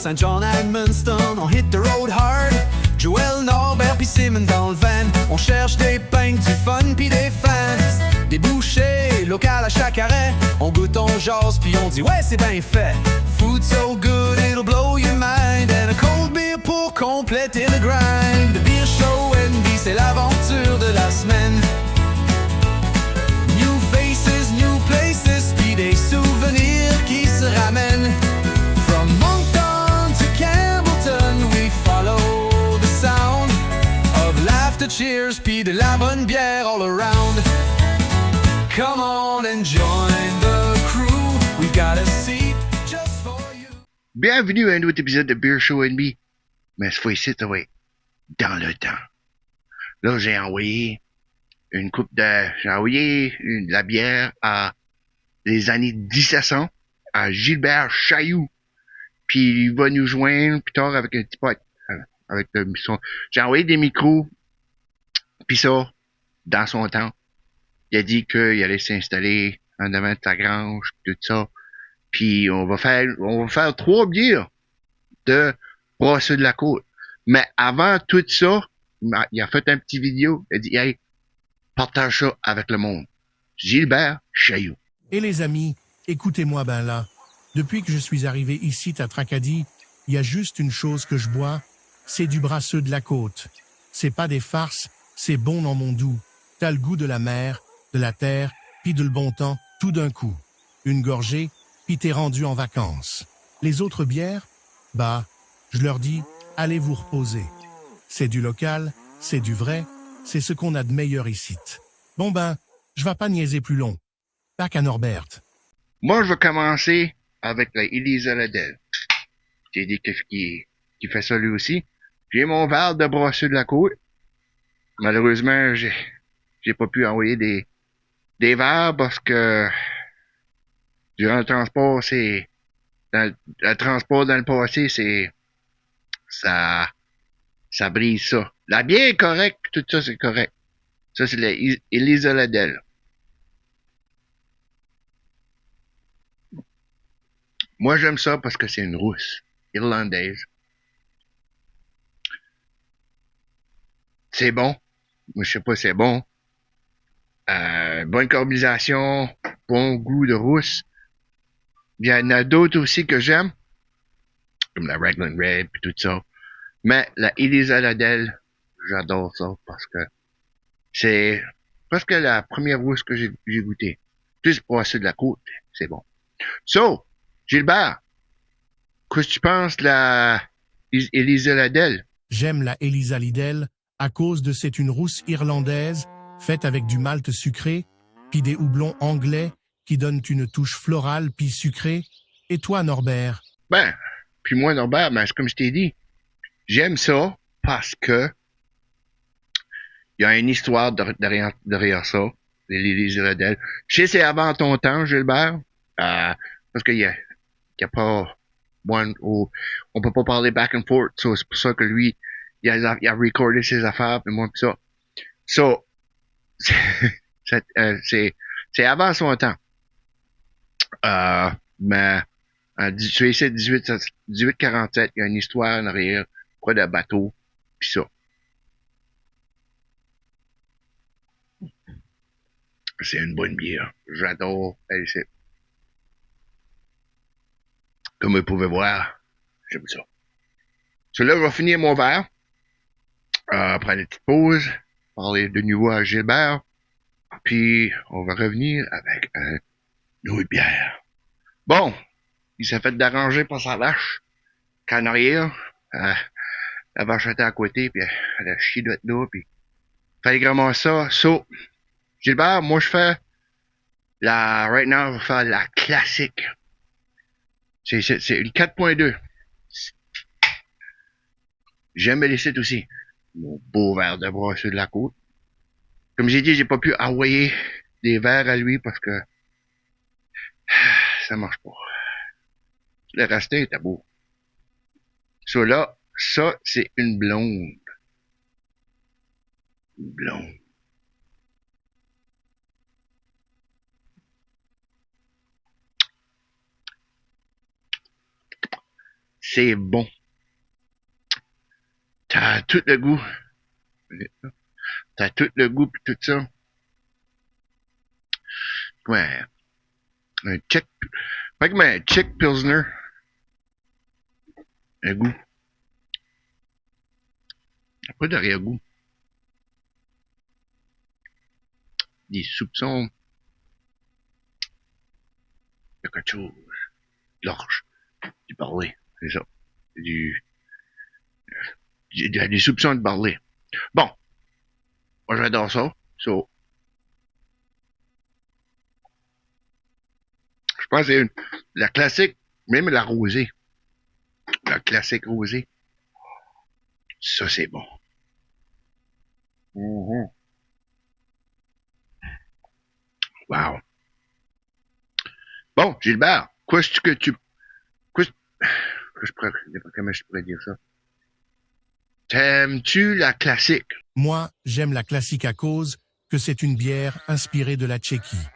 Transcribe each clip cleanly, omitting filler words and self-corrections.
Saint John Edmundston, on hit the road hard. Joël, Norbert pis Simon dans le van. On cherche des pintes, du fun pis des fans. Des bouchées locales à chaque arrêt. On goûte, on jase pis on dit ouais c'est bien fait. Food so good it'll blow your mind. And a cold beer pour compléter le grind. The Beer Show NB, c'est l'aventure de la semaine. New faces, new places, pis des souvenirs qui se ramènent. From Moncton to Campbellton, we follow the sound of laughter, cheers, pis de la bonne bière all around. Come on and join the crew, we've got a seat just for you. Bienvenue à un nouvel épisode de Beer Show NB. Mais cette fois-ci, ça va être dans le temps. Là, j'ai envoyé de la bière à les années 1700 à Gilbert Chailloux. Puis il va nous joindre plus tard avec un petit pote. Avec son... J'ai envoyé des micros. Puis ça, dans son temps, il a dit qu'il allait s'installer en devant de sa grange, tout ça. Puis on va faire 3 bières de Brasseux de la Côte. Mais avant tout ça, il a fait un petit vidéo. Il a dit, hey, partage ça avec le monde. Gilbert Chailloux. Et les amis, écoutez-moi ben là. Depuis que je suis arrivé ici à Tracadie, il y a juste une chose que je bois, c'est du Brasseux de la Côte. C'est pas des farces, c'est bon dans mon doux. T'as le goût de la mer, de la terre, puis de le bon temps, tout d'un coup. Une gorgée, puis t'es rendu en vacances. Les autres bières, bah, je leur dis, allez vous reposer. C'est du local, c'est du vrai, c'est ce qu'on a de meilleur ici. Bon ben, je vais pas niaiser plus long. Back à Norbert. Moi, je vais commencer avec la Elisa Ladelle. J'ai dit qui fait ça lui aussi. J'ai mon verre de Brasseux de la Côte. Malheureusement, j'ai pas pu envoyer des verres parce que durant le transport, le transport dans le passé, ça brise ça. La bière est correcte, tout ça c'est correct. Ça c'est la Elisa Ladelle. Moi j'aime ça parce que c'est une rousse irlandaise. C'est bon. Moi je sais pas, c'est bon. Bonne carbonisation, bon goût de rousse. Il y en a d'autres aussi que j'aime, comme la Raglan Red et tout ça. Mais la Elisa Ladelle, j'adore ça parce que c'est presque la première rousse que j'ai goûtée. Plus Brasseux de la Côte, c'est bon. So, Gilbert, qu'est-ce que tu penses de la Elisa Ladelle? J'aime la Elisa Lidl à cause de c'est une rousse irlandaise faite avec du malt sucré, puis des houblons anglais qui donnent une touche florale puis sucrée. Et toi, Norbert? Ben, puis moi, Norbert, ben, comme je t'ai dit, j'aime ça parce que il y a une histoire derrière ça, les Ladelle. Je sais, c'est avant ton temps, Gilbert, parce qu'il y a pas, on peut pas parler back and forth, so c'est pour ça que lui, il a recordé ses affaires, puis moi, pis ça. So, c'est avant son temps. Mais, tu sais, 1847, il y a une histoire en arrière, près d'un bateau, pis ça. C'est une bonne bière. J'adore. C'est... Comme vous pouvez voir, j'aime ça. Là, je vais finir mon verre. Prendre une petite pause. Parler de nouveau à Gilbert. Puis, on va revenir avec une autre bière. Bon, il s'est fait d'arranger par sa vache. Qu'en arrière, la vache était à côté, puis elle a chié de là, puis fallait vraiment ça. So, Gilbert, moi je fais right now, je vais faire la classique. C'est une 4.2. J'aime les sites aussi. Mon beau verre de Brasseux de la Côte. Comme j'ai dit, j'ai pas pu envoyer des verres à lui parce que ça marche pas. Le resté était beau. Là, ça, c'est une blonde. Une blonde. c'est bon. T'as tout le goût. T'as tout le goût pis tout ça. Ouais. Un Czech. Pas comme un Czech Pilsner. Un goût. Pas d'arrière-goût. Des soupçons. Il y a quelque chose. L'orge. Du parler. C'est ça. Des soupçons de parler. Bon. Moi, j'adore ça. So. Je pense que c'est la classique, même la rosée. La classique rosée. Ça, c'est bon. Mm-hmm. Wow. Bon, Gilbert, comment je pourrais dire ça? T'aimes-tu la classique? Moi, j'aime la classique à cause que c'est une bière inspirée de la Tchéquie.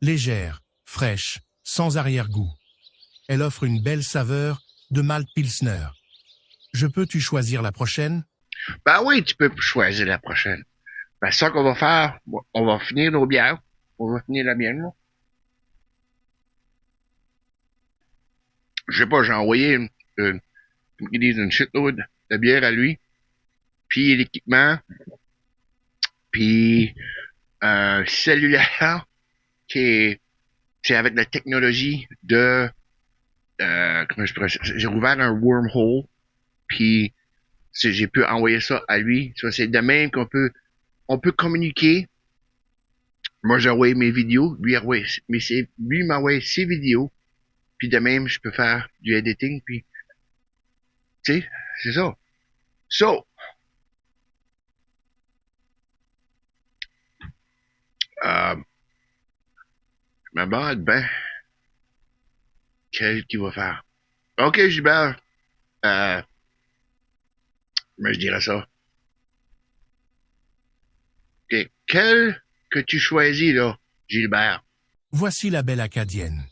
Légère, fraîche, sans arrière-goût. Elle offre une belle saveur de malt pilsner. Je peux-tu choisir la prochaine? Ben oui, tu peux choisir la prochaine. Ben, ça qu'on va faire, on va finir nos bières. On va finir la mienne, là. Je sais pas, j'ai envoyé une shitload de bière à lui. Puis l'équipement. Puis cellulaire c'est avec la technologie de comment je pourrais, j'ai ouvert un wormhole. Puis j'ai pu envoyer ça à lui. Ça, c'est de même on peut communiquer. Moi, j'ai envoyé mes vidéos, lui m'a envoyé ses vidéos. Puis de même, je peux faire du editing, puis tu sais, c'est ça. So, je me demande, quel qu'il va faire. Ok, Gilbert, mais je dirais ça. Ok, quel que tu choisis, là, Gilbert? Voici la belle acadienne.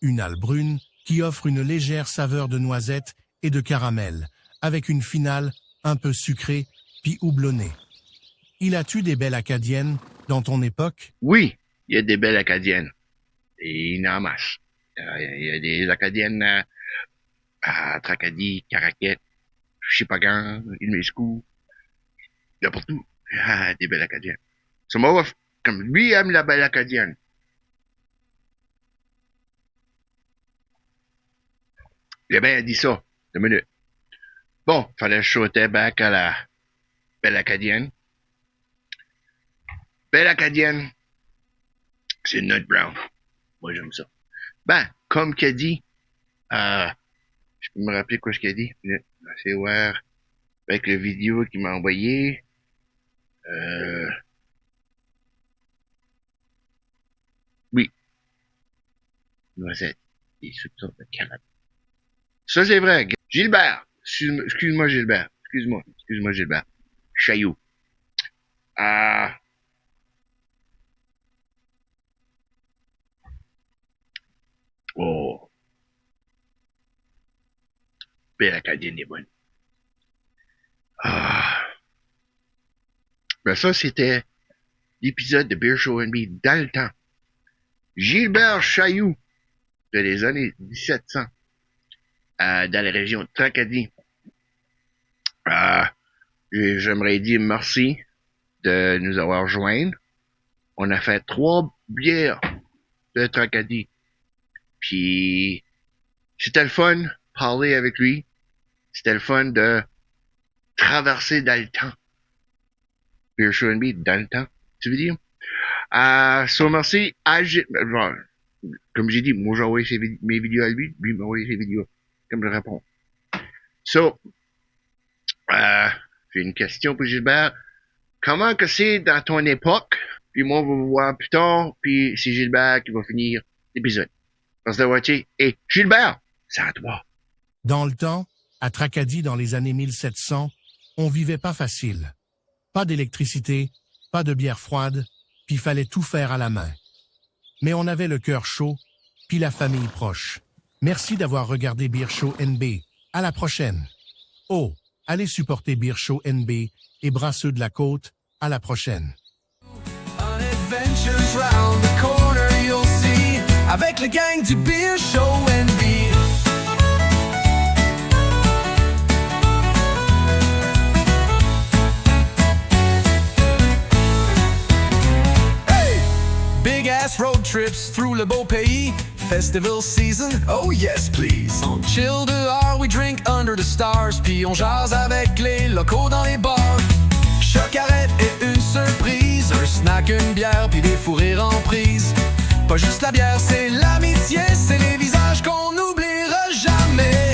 Une halle brune qui offre une légère saveur de noisette et de caramel, avec une finale un peu sucrée puis houblonnée. Y a-tu des belles acadiennes dans ton époque? Oui, il y a des belles acadiennes. Et il y en a en masse. Il y a des acadiennes à Tracadie, Caraquet, Chipagan, Ilmescou. Il y a partout. Ah, des belles acadiennes. Ça m'a comme lui aime la belle acadienne. Il a bien dit ça. 2 minutes. Bon, fallait shooter back à la belle acadienne. Belle acadienne, c'est Nut Brown. Moi, j'aime ça. Ben, comme qu'a dit, je peux me rappeler quoi ce qu'il a dit. C'est voir avec le vidéo qu'il m'a envoyé. Oui. Noisette. Des soupçons de carotte. Ça, c'est vrai. Gilbert. Excuse-moi, Gilbert. Excuse-moi, Gilbert. Chaillot. Oh. Belle acadienne est bonne. Ben ça, c'était l'épisode de Beer Show NB dans le temps. Gilbert Chailloux, de les années 1700, dans la région de Tracadie. J'aimerais dire merci de nous avoir joints. On a fait 3 bières de Tracadie. Puis, c'était le fun parler avec lui. C'était le fun de traverser dans le temps. Beer Show NB dans le temps, tu veux dire? So, merci à comme j'ai dit, moi j'ai envoyé mes vidéos à lui m'a envoyé ses vidéos. Comme je réponds. So, j'ai une question pour Gilbert. Comment que c'est dans ton époque? Puis moi, on va vous voir plus tard, puis c'est Gilbert qui va finir l'épisode. Parce que et Gilbert, c'est à toi. Dans le temps, à Tracadie dans les années 1700, on vivait pas facile. Pas d'électricité, pas de bière froide, puis fallait tout faire à la main. Mais on avait le cœur chaud, puis la famille proche. Merci d'avoir regardé Beer Show NB. À la prochaine. Oh, allez supporter Beer Show NB et Brasseux de la Côte. À la prochaine. On adventures round the corner you'll see avec le gang du Beer Show NB. Hey! Big ass road trips through le beau pays. Festival season, oh yes please. On chill dehors, we drink under the stars. Puis on jase avec les locaux dans les bars. Chocarette et une surprise, un snack, une bière, puis des fous rires en prise. Pas juste la bière, c'est l'amitié, c'est les visages qu'on n'oubliera jamais.